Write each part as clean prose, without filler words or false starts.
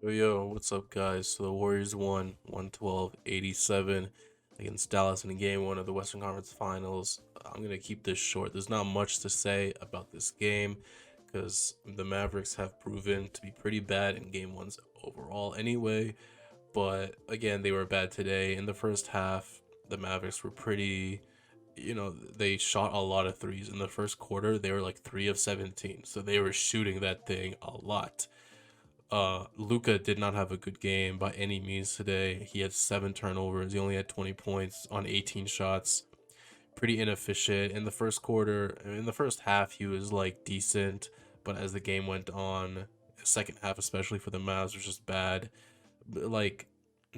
Yo, what's up, guys? So the Warriors won 112-87 against Dallas in game one of the Western Conference Finals. I'm going to keep this short. There's not much to say about this game because the Mavericks have proven to be pretty bad in game ones overall anyway. But again, they were bad today. In the first half, the Mavericks were pretty, they shot a lot of threes. In the first quarter, they were like 3 of 17. So they were shooting that thing a lot. Luca did not have a good game by any means today. He had 7 turnovers. He only had 20 points on 18 shots. Pretty inefficient in the first quarter. In the first half, he was like decent, but as the game went on, second half especially for the Mavs was just bad. Like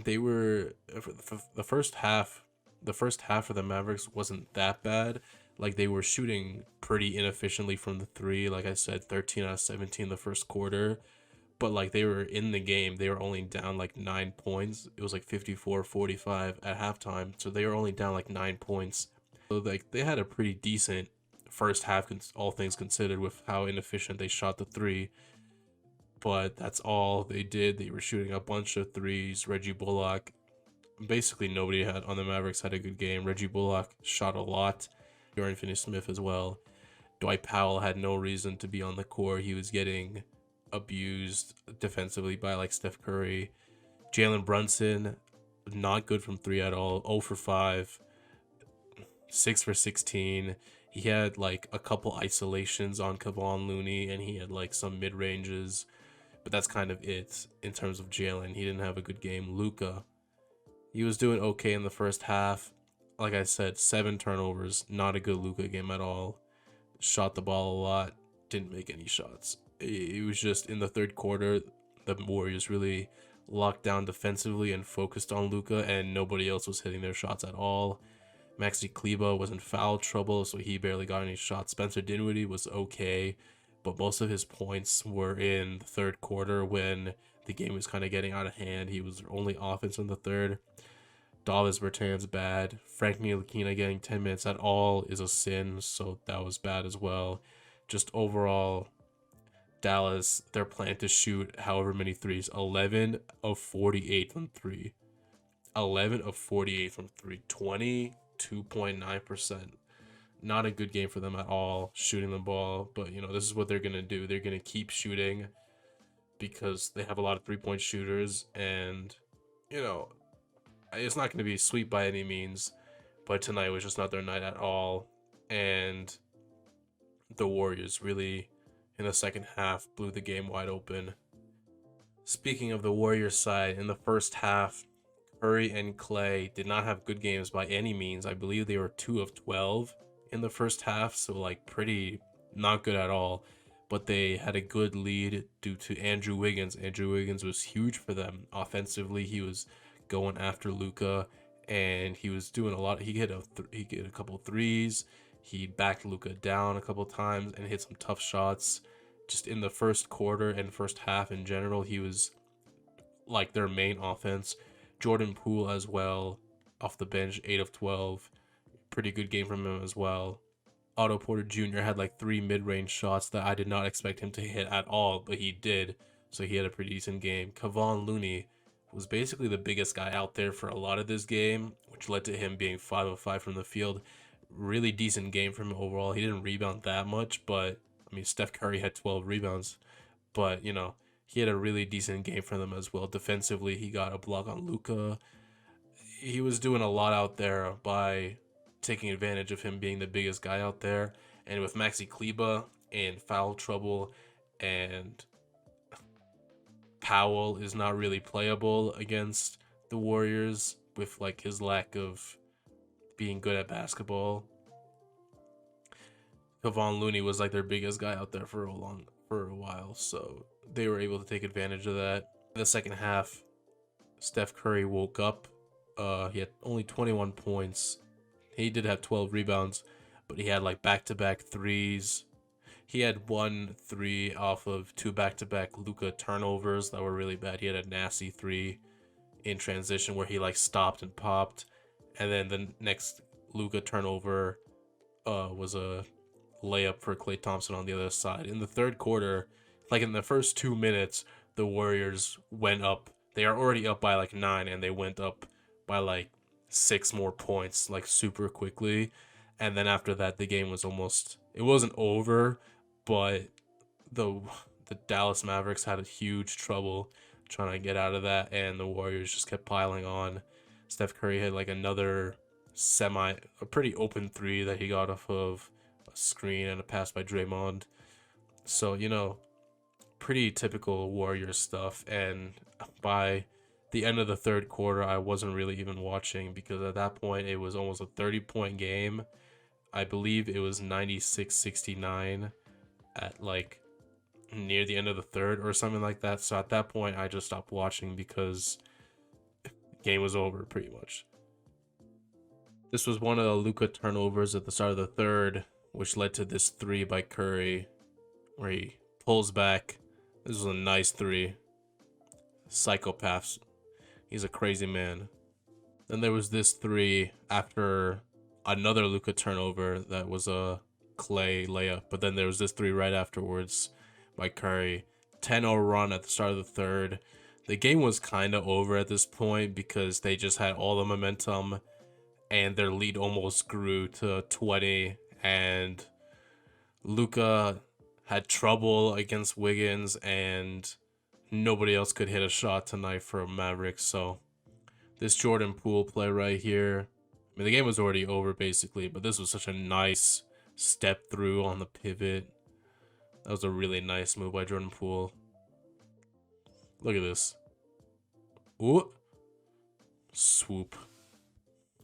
they were for the first half. The first half for the Mavericks wasn't that bad. Like they were shooting pretty inefficiently from the three. Like I said, 13 out of 17 the first quarter, but like they were in the game. They were only down like 9 points. It was like 54-45 at halftime, so they were only down like 9 points. So like they had a pretty decent first half, all things considered, with how inefficient they shot the three. But that's all they did. They were shooting a bunch of threes. Reggie Bullock, basically nobody had on the Mavericks had a good game. Reggie Bullock shot a lot. Dorian Finney-Smith as well. Dwight Powell had no reason to be on the court. He was getting abused defensively by like Steph Curry. Jalen Brunson, not good from three at all. 0 for 5, 6 for 16. He had like a couple isolations on Kevon Looney, and he had like some mid ranges, but that's kind of it in terms of Jalen. He didn't have a good game. Luca, he was doing okay in the first half. Like I said, 7 turnovers, not a good Luca game at all. Shot the ball a lot, didn't make any shots. It was just in the third quarter, the Warriors really locked down defensively and focused on Luca, and nobody else was hitting their shots at all. Maxi Kleba was in foul trouble, so he barely got any shots. Spencer Dinwiddie was okay, but most of his points were in the third quarter when the game was kind of getting out of hand. He was only offense in the third. Davis Bertans bad. Frank Ntilikina getting 10 minutes at all is a sin, so that was bad as well. Just overall, Dallas, their plan to shoot however many threes, 11 of 48 from three. 11 of 48 from three, 22.9%. Not a good game for them at all, shooting the ball, but this is what they're going to do. They're going to keep shooting because they have a lot of 3-point shooters, and, it's not going to be sweet by any means, but tonight was just not their night at all. And the Warriors really, in the second half, blew the game wide open. Speaking of the Warriors side, in the first half, Curry and Clay did not have good games by any means. I believe they were 2 of 12 in the first half, so like pretty not good at all. But they had a good lead due to Andrew Wiggins. Andrew Wiggins was huge for them offensively. He was going after Luca, and he was doing a lot. He hit a couple threes. He backed Luca down a couple times and hit some tough shots. Just in the first quarter and first half in general, he was like their main offense. Jordan Poole as well, off the bench, 8 of 12. Pretty good game from him as well. Otto Porter Jr. had like 3 mid-range shots that I did not expect him to hit at all, but he did. So he had a pretty decent game. Kevon Looney was basically the biggest guy out there for a lot of this game, which led to him being 5 of 5 from the field. Really decent game from him overall. He didn't rebound that much, but I mean, Steph Curry had 12 rebounds, but he had a really decent game for them as well. Defensively, he got a block on Luca. He was doing a lot out there by taking advantage of him being the biggest guy out there. And with Maxi Kleba in foul trouble, and Powell is not really playable against the Warriors with like his lack of being good at basketball. Kevon Looney was like their biggest guy out there for a while, so they were able to take advantage of that. In the second half, Steph Curry woke up. He had only 21 points. He did have 12 rebounds, but he had like back-to-back threes. He had 1 3 off of 2 back-to-back Luka turnovers that were really bad. He had a nasty 3 in transition where he like stopped and popped, and then the next Luka turnover was a layup for Klay Thompson on the other side. In the third quarter, like in the first 2 minutes, the Warriors went up. They are already up by like 9, and they went up by like 6 more points, like super quickly. And then after that, the game was almost, it wasn't over, but the the Dallas Mavericks had a huge trouble trying to get out of that, and the Warriors just kept piling on. Steph Curry had like another a pretty open three that he got off of a screen and a pass by Draymond. So, pretty typical Warriors stuff. And by the end of the third quarter, I wasn't really even watching because at that point it was almost a 30-point game. I believe it was 96-69 at like near the end of the third or something like that. So at that point, I just stopped watching because the game was over pretty much. This was one of the Luka turnovers at the start of the third, which led to this three by Curry, where he pulls back. This was a nice three. Psychopaths. He's a crazy man. Then there was this three after another Luka turnover that was a Clay layup. But then there was this three right afterwards by Curry. 10-0 run at the start of the third. The game was kind of over at this point because they just had all the momentum and their lead almost grew to 20. And Luka had trouble against Wiggins, and nobody else could hit a shot tonight for Mavericks. So this Jordan Poole play right here, I mean, the game was already over basically, but this was such a nice step through on the pivot. That was a really nice move by Jordan Poole. Look at this. Ooh. Swoop.